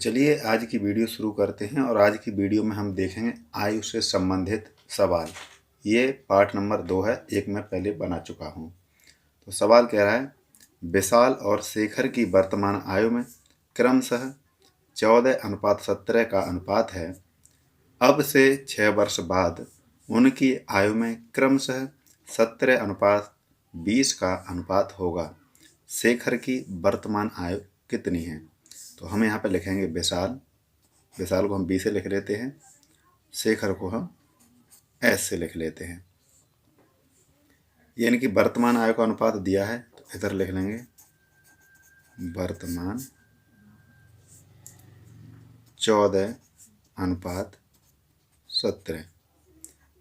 चलिए आज की वीडियो शुरू करते हैं और आज की वीडियो में हम देखेंगे आयु से संबंधित सवाल। ये पार्ट नंबर 2 है, एक मैं पहले बना चुका हूँ। तो सवाल कह रहा है, विशाल और शेखर की वर्तमान आयु में क्रमशः 14:17 का अनुपात है। अब से 6 वर्ष बाद उनकी आयु में क्रमशः 17:20 का अनुपात होगा। शेखर की वर्तमान आयु कितनी है? तो हम यहाँ पे लिखेंगे विशाल को हम बी से लिख लेते हैं, शेखर को हम एस से लिख लेते हैं। ये इनकी वर्तमान आयु का अनुपात दिया है, तो इधर लिख लेंगे वर्तमान 14:17।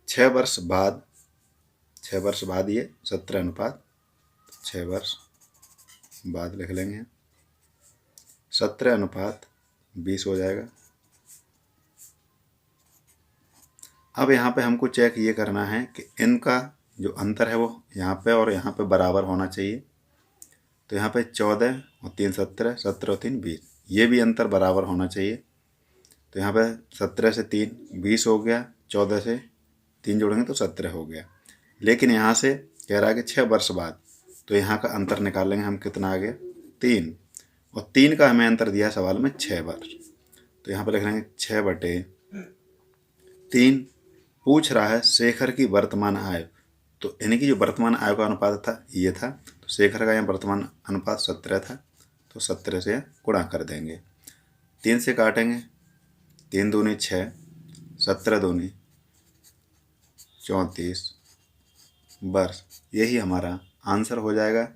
6 वर्ष बाद ये 17:6 वर्ष बाद लिख लेंगे 17:20 हो जाएगा। अब यहाँ पे हमको चेक ये करना है कि इनका जो अंतर है वो यहाँ पे और यहाँ पे बराबर होना चाहिए। तो यहाँ पे 14 और 3 17, 17 और 3 20, ये भी अंतर बराबर होना चाहिए। तो यहाँ पे 17 से 3 20 हो गया, 14 से 3 जोड़ेंगे तो 17 हो गया। लेकिन यहाँ से कह रहा है कि 6 वर्ष बाद, तो यहाँ का अंतर निकालेंगे हम, कितना आ गया 3, और 3 का हमें अंतर दिया सवाल में 6 वर्ष। तो यहाँ पर लिख लेंगे 6/3। पूछ रहा है शेखर की वर्तमान आयु, तो इनकी जो वर्तमान आयु का अनुपात था ये था, तो शेखर का यहाँ वर्तमान अनुपात 17 था, तो 17 से गुणा कर देंगे। 3 से काटेंगे, 3 दूनी 6, 17 दूनी 34 वर्ष। यही हमारा आंसर हो जाएगा,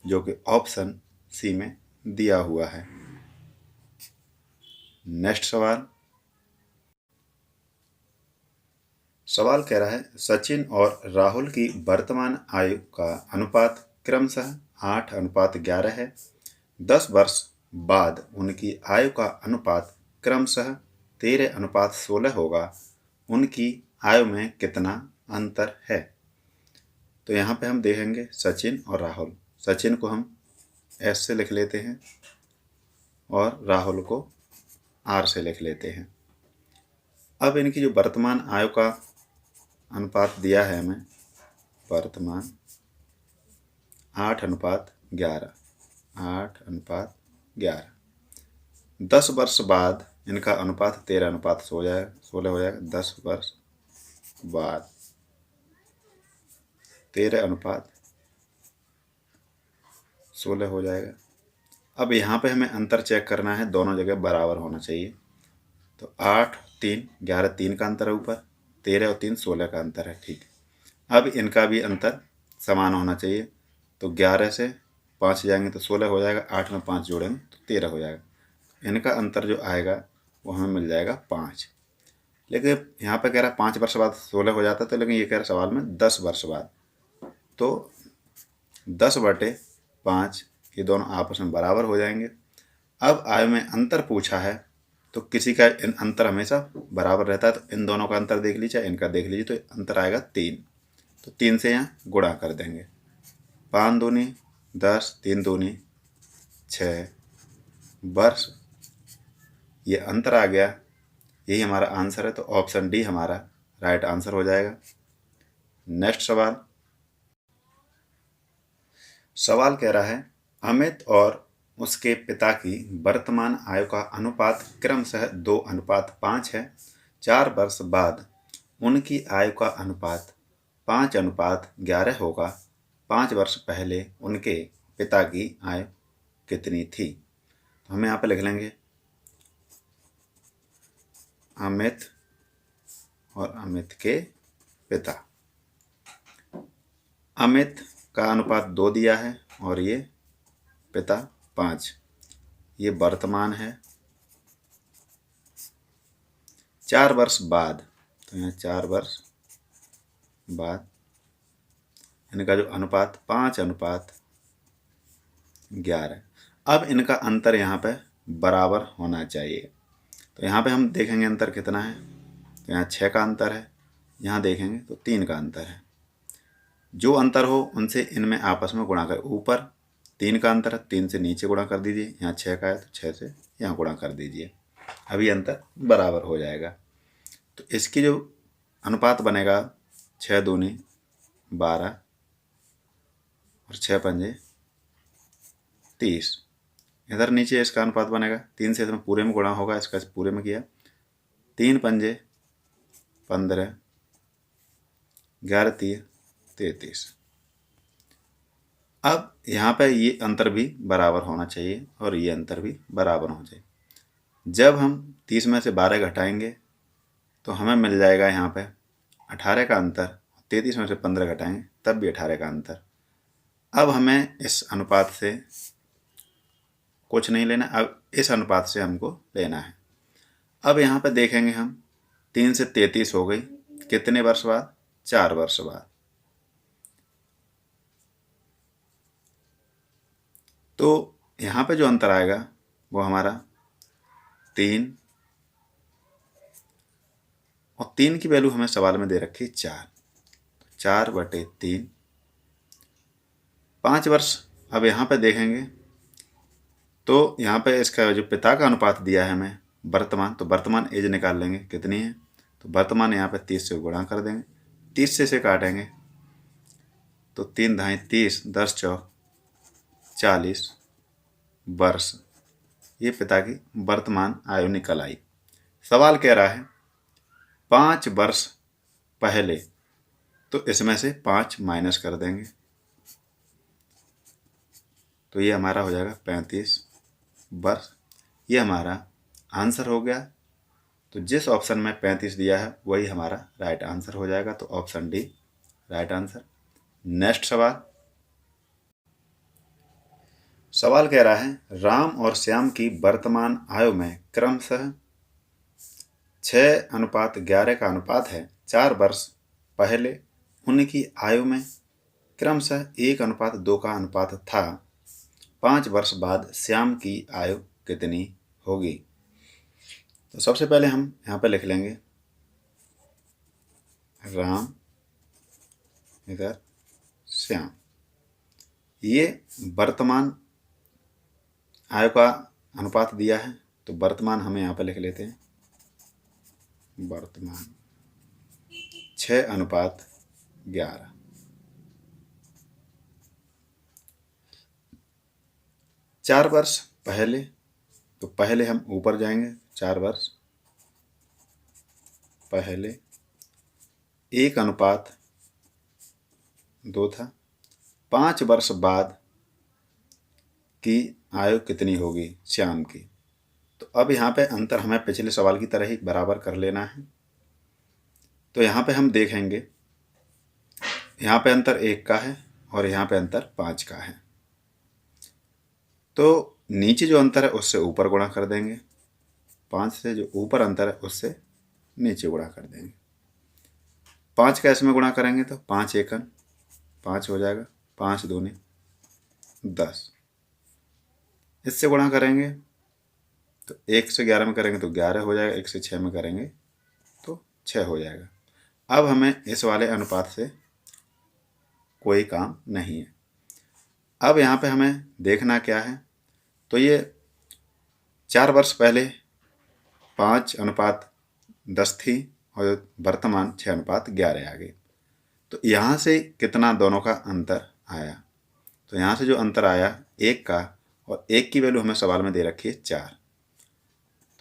जो कि ऑप्शन सी में दिया हुआ है। नेक्स्ट सवाल कह रहा है, सचिन और राहुल की वर्तमान आयु का अनुपात क्रमशः 8:11 है। 10 वर्ष बाद उनकी आयु का अनुपात क्रमशः 13:16 होगा। उनकी आयु में कितना अंतर है? तो यहाँ पे हम देखेंगे सचिन और राहुल। सचिन को हम एस से लिख लेते हैं और राहुल को आर से लिख लेते हैं। अब इनकी जो वर्तमान आयु का अनुपात दिया है हमें, वर्तमान 8:11, 8:11। 10 वर्ष बाद इनका अनुपात 13:16 हो जाएगा। 10 वर्ष बाद 13:16 हो जाएगा। अब यहाँ पे हमें अंतर चेक करना है, दोनों जगह बराबर होना चाहिए। तो 8 3 11, 3 का अंतर है ऊपर, 13 और 3 16 का अंतर है, ठीक। अब इनका भी अंतर समान होना चाहिए। तो 11 से 5 जाएंगे तो 16 हो जाएगा, 8 में 5 जोड़ेंगे तो 13 हो जाएगा। इनका अंतर जो आएगा वो हमें मिल जाएगा 5। लेकिन यहाँ पे कह रहा है 5 वर्ष बाद 16 हो जाता, तो लेकिन ये कह रहा है सवाल में 10 वर्ष बाद, तो 10/5 ये दोनों आपस में बराबर हो जाएंगे। अब आयु में अंतर पूछा है, तो किसी का अंतर हमेशा बराबर रहता है, तो इन दोनों का अंतर देख लीजिए, इनका देख लीजिए, तो अंतर आएगा 3। तो 3 से यहाँ गुणा कर देंगे। 5 दूनी 10, 3 दूनी 6 वर्ष, ये अंतर आ गया। यही हमारा आंसर है, तो ऑप्शन डी हमारा राइट आंसर हो जाएगा। नेक्स्ट सवाल कह रहा है, अमित और उसके पिता की वर्तमान आयु का अनुपात क्रमशः 2:5 है। 4 वर्ष बाद उनकी आयु का अनुपात 5:11 होगा। 5 वर्ष पहले उनके पिता की आयु कितनी थी? तो हम यहाँ पे लिख लेंगे अमित और अमित के पिता। अमित का अनुपात 2 दिया है और ये पिता 5। ये वर्तमान है। 4 वर्ष बाद, तो यहाँ 4 वर्ष बाद इनका जो अनुपात 5:11। अब इनका अंतर यहाँ पे बराबर होना चाहिए। तो यहाँ पे हम देखेंगे अंतर कितना है, तो यहाँ 6 का अंतर है, यहाँ देखेंगे तो 3 का अंतर है। जो अंतर हो उनसे इनमें आपस में गुणा कर, ऊपर 3 का अंतर है, 3 से नीचे गुणा कर दीजिए, यहाँ 6 का है तो 6 से यहाँ गुणा कर दीजिए। अभी अंतर बराबर हो जाएगा। तो इसकी जो अनुपात बनेगा 6 दूनी 12 और 6 पंजे 30। इधर नीचे इसका अनुपात बनेगा 3 से इसमें पूरे में गुणा होगा, इसका पूरे में किया 3 पंजे 15 11 3 33। अब यहाँ पे ये अंतर भी बराबर होना चाहिए और ये अंतर भी बराबर होना चाहिए। जब हम 30 में से 12 घटाएंगे तो हमें मिल जाएगा यहाँ पे 18 का अंतर। 33 में से 15 घटाएंगे तब भी 18 का अंतर। अब हमें इस अनुपात से कुछ नहीं लेना, अब इस अनुपात से हमको लेना है। अब यहाँ पे देखेंगे हम 3 से 33 हो गई, कितने वर्ष बाद? 4 वर्ष बाद। तो यहाँ पे जो अंतर आएगा वो हमारा 3, और 3 की वैल्यू हमें सवाल में दे रखी 4, 4/3 5 वर्ष। अब यहाँ पे देखेंगे तो यहाँ पे इसका जो पिता का अनुपात दिया है हमें वर्तमान, तो वर्तमान एज निकाल लेंगे कितनी है, तो वर्तमान यहाँ पे 30 से गुणा कर देंगे, 30 से इसे काटेंगे तो 3 धाई 30, 10 चौक 40 वर्ष। ये पिता की वर्तमान आयु निकल आई। सवाल कह रहा है 5 वर्ष पहले, तो इसमें से 5 माइनस कर देंगे तो ये हमारा हो जाएगा 35 वर्ष। ये हमारा आंसर हो गया। तो जिस ऑप्शन में 35 दिया है वही हमारा राइट आंसर हो जाएगा, तो option D right answer. Next सवाल। सवाल कह रहा है राम और श्याम की वर्तमान आयु में क्रमशः 6:11 का अनुपात है। 4 वर्ष पहले उनकी आयु में क्रमशः 1:2 का अनुपात था। 5 वर्ष बाद श्याम की आयु कितनी होगी? तो सबसे पहले हम यहाँ पे लिख लेंगे राम, इधर श्याम। ये वर्तमान आयु का अनुपात दिया है, तो वर्तमान हमें यहाँ पे लिख लेते हैं वर्तमान 6:11। 4 वर्ष पहले, तो पहले हम ऊपर जाएंगे, 4 वर्ष पहले 1:2 था। 5 वर्ष बाद की आयु कितनी होगी श्याम की? तो अब यहाँ पे अंतर हमें पिछले सवाल की तरह ही बराबर कर लेना है। तो यहाँ पे हम देखेंगे, यहाँ पे अंतर 1 का है और यहाँ पे अंतर 5 का है। तो नीचे जो अंतर है उससे ऊपर गुणा कर देंगे, 5 से जो ऊपर अंतर है उससे नीचे गुणा कर देंगे। 5 का इसमें गुणा करेंगे तो 5 एकन 5 हो जाएगा, 5 दूनी 10। इससे गुणा करेंगे तो 1 से 11 में करेंगे तो 11 हो जाएगा, 1 से 6 में करेंगे तो 6 हो जाएगा। अब हमें इस वाले अनुपात से कोई काम नहीं है। अब यहाँ पे हमें देखना क्या है, तो ये 4 वर्ष पहले 5:10 थी और वर्तमान 6:11 आ गई। तो यहाँ से कितना दोनों का अंतर आया? तो यहाँ से जो अंतर आया 1 का, और 1 की वैल्यू हमें सवाल में दे रखी है 4,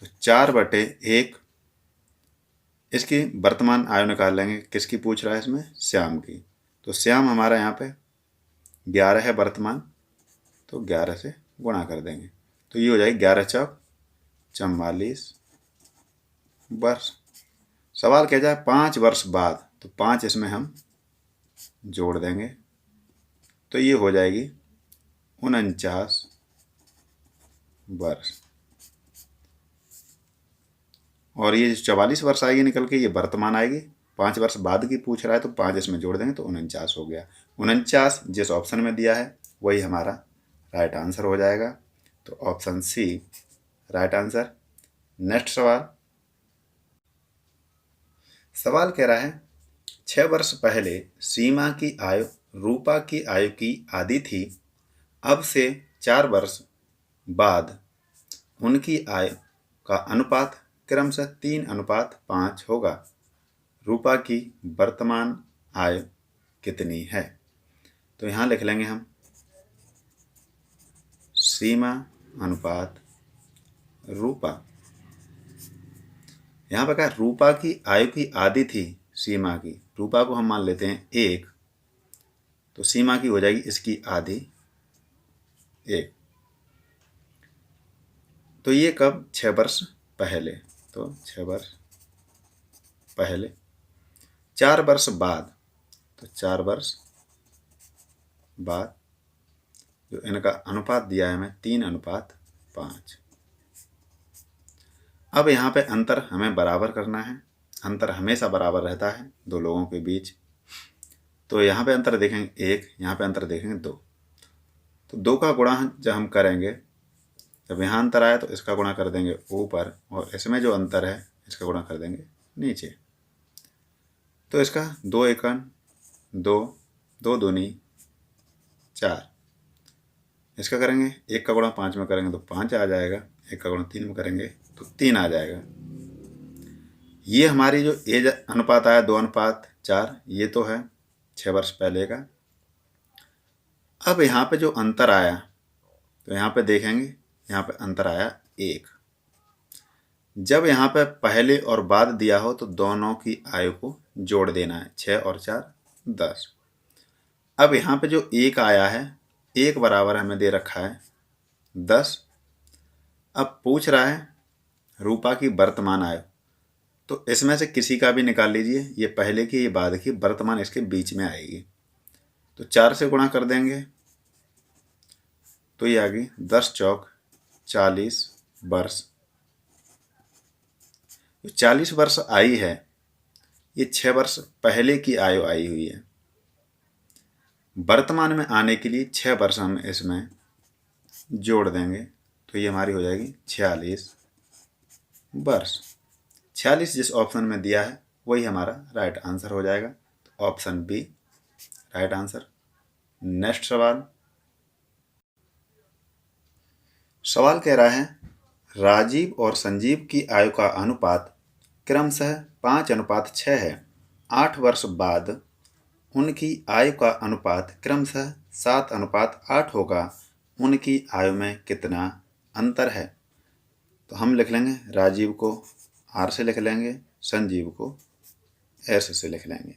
तो 4/1। इसकी वर्तमान आयु निकाल लेंगे। किसकी पूछ रहा है इसमें? श्याम की। तो श्याम हमारा यहाँ पे 11 है वर्तमान, तो 11 से गुणा कर देंगे तो ये हो जाएगी 11 चौक 44 वर्ष। सवाल कह जाए 5 वर्ष बाद, तो 5 इसमें हम जोड़ देंगे तो ये हो जाएगी 49 वर्ष। और ये 44 वर्ष आएगी निकल के, ये वर्तमान आएगी। 5 वर्ष बाद की पूछ रहा है तो 5 इसमें जोड़ देंगे तो 49 हो गया। 49 जिस ऑप्शन में दिया है वही हमारा राइट आंसर हो जाएगा, तो option C right answer. Next सवाल। सवाल कह रहा है 6 वर्ष पहले सीमा की आयु रूपा की आयु की आधी थी। अब से 4 वर्ष बाद उनकी आयु का अनुपात क्रमशः 3:5 होगा। रूपा की वर्तमान आय कितनी है? तो यहाँ लिख लेंगे हम सीमा अनुपात रूपा। यहाँ पर क्या, रूपा की आयु की आधी थी सीमा की, रूपा को हम मान लेते हैं 1, तो सीमा की हो जाएगी इसकी आधी 1। तो ये कब? 6 वर्ष पहले। तो 6 वर्ष पहले। 4 वर्ष बाद, तो 4 वर्ष बाद जो इनका अनुपात दिया है हमें 3:5। अब यहाँ पे अंतर हमें बराबर करना है। अंतर हमेशा बराबर रहता है दो लोगों के बीच। तो यहाँ पे अंतर देखेंगे 1, यहाँ पे अंतर देखेंगे 2। तो 2 का गुणा जब हम करेंगे, जब यहाँ अंतर आया तो इसका गुणा कर देंगे ऊपर, और इसमें जो अंतर है इसका गुणा कर देंगे नीचे। तो इसका 2 एकन 2, 2 दूनी 4, इसका करेंगे 1 का गुणा 5 में करेंगे तो 5 आ जाएगा, 1 का गुणा 3 में करेंगे तो 3 आ जाएगा। ये हमारी जो एज अनुपात आया 2:4, ये तो है 6 वर्ष पहले का। अब यहाँ पे जो अंतर आया, तो यहाँ पे देखेंगे, यहाँ पे अंतर आया 1। जब यहाँ पे पहले और बाद दिया हो तो दोनों की आयु को जोड़ देना है। 6 और 4 10। अब यहाँ पे जो 1 आया है, 1 बराबर हमें दे रखा है 10। अब पूछ रहा है रूपा की वर्तमान आयु, तो इसमें से किसी का भी निकाल लीजिए, ये पहले की ये बाद की, वर्तमान इसके बीच में आएगी। तो 4 से गुणा कर देंगे तो ये आ गई 10 चौक 40 वर्ष। जो 40 वर्ष आई है, ये 6 वर्ष पहले की आयु आई हुई है। वर्तमान में आने के लिए 6 वर्ष हम इसमें जोड़ देंगे, तो ये हमारी हो जाएगी 46 वर्ष। 46 जिस ऑप्शन में दिया है वही हमारा राइट आंसर हो जाएगा। तो option B right answer. Next सवाल। सवाल कह रहा है राजीव और संजीव की आयु का अनुपात क्रमशः 5:6 है। 8 वर्ष बाद उनकी आयु का अनुपात क्रमशः 7:8 होगा। उनकी आयु में कितना अंतर है? तो हम लिख लेंगे राजीव को आर से लिख लेंगे, संजीव को एस से लिख लेंगे।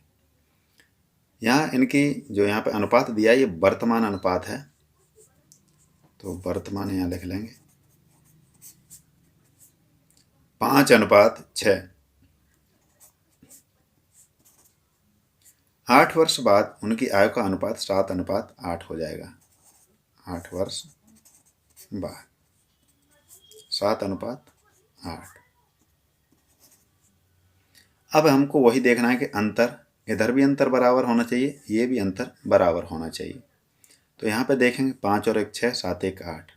यहाँ इनकी जो यहाँ पे अनुपात दिया है ये वर्तमान अनुपात है, तो वर्तमान यहाँ लिख लेंगे 5:6। 8 वर्ष बाद उनकी आयु का अनुपात 7:8 हो जाएगा। 8 वर्ष बाद 7:8। अब हमको वही देखना है कि अंतर, इधर भी अंतर बराबर होना चाहिए, ये भी अंतर बराबर होना चाहिए। तो यहाँ पे देखेंगे 5 और 1 6, 7 1 8।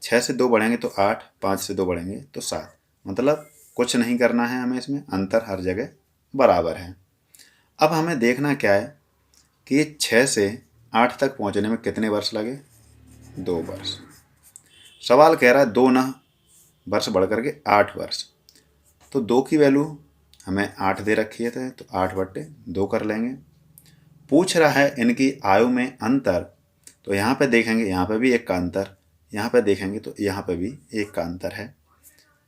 6 से 2 बढ़ेंगे तो 8, 5 से 2 बढ़ेंगे तो 7। मतलब कुछ नहीं करना है हमें, इसमें अंतर हर जगह बराबर है। अब हमें देखना क्या है कि 6 से 8 तक पहुँचने में कितने वर्ष लगे? 2 वर्ष। सवाल कह रहा है 2 ना वर्ष बढ़ करके 8 वर्ष। तो 2 की वैल्यू हमें 8 दे रखी है, तो 8/2 कर लेंगे। पूछ रहा है इनकी आयु में अंतर, तो यहाँ पे देखेंगे, यहाँ पे भी 1 का अंतर, यहाँ पे देखेंगे तो यहाँ पे भी 1 का अंतर है।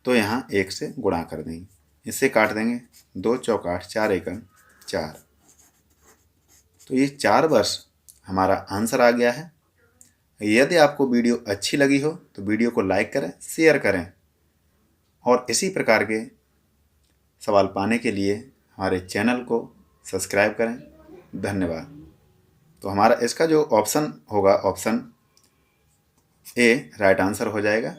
तो यहाँ 1 से गुणा कर देंगे, इससे काट देंगे। 2 चौक 8, 4 एकम 4। तो ये 4 वर्ष हमारा आंसर आ गया है। यदि आपको वीडियो अच्छी लगी हो तो वीडियो को लाइक करें, शेयर करें, और इसी प्रकार के सवाल पाने के लिए हमारे चैनल को सब्सक्राइब करें। धन्यवाद। तो हमारा इसका जो ऑप्शन होगा, ऑप्शन ए राइट आंसर हो जाएगा।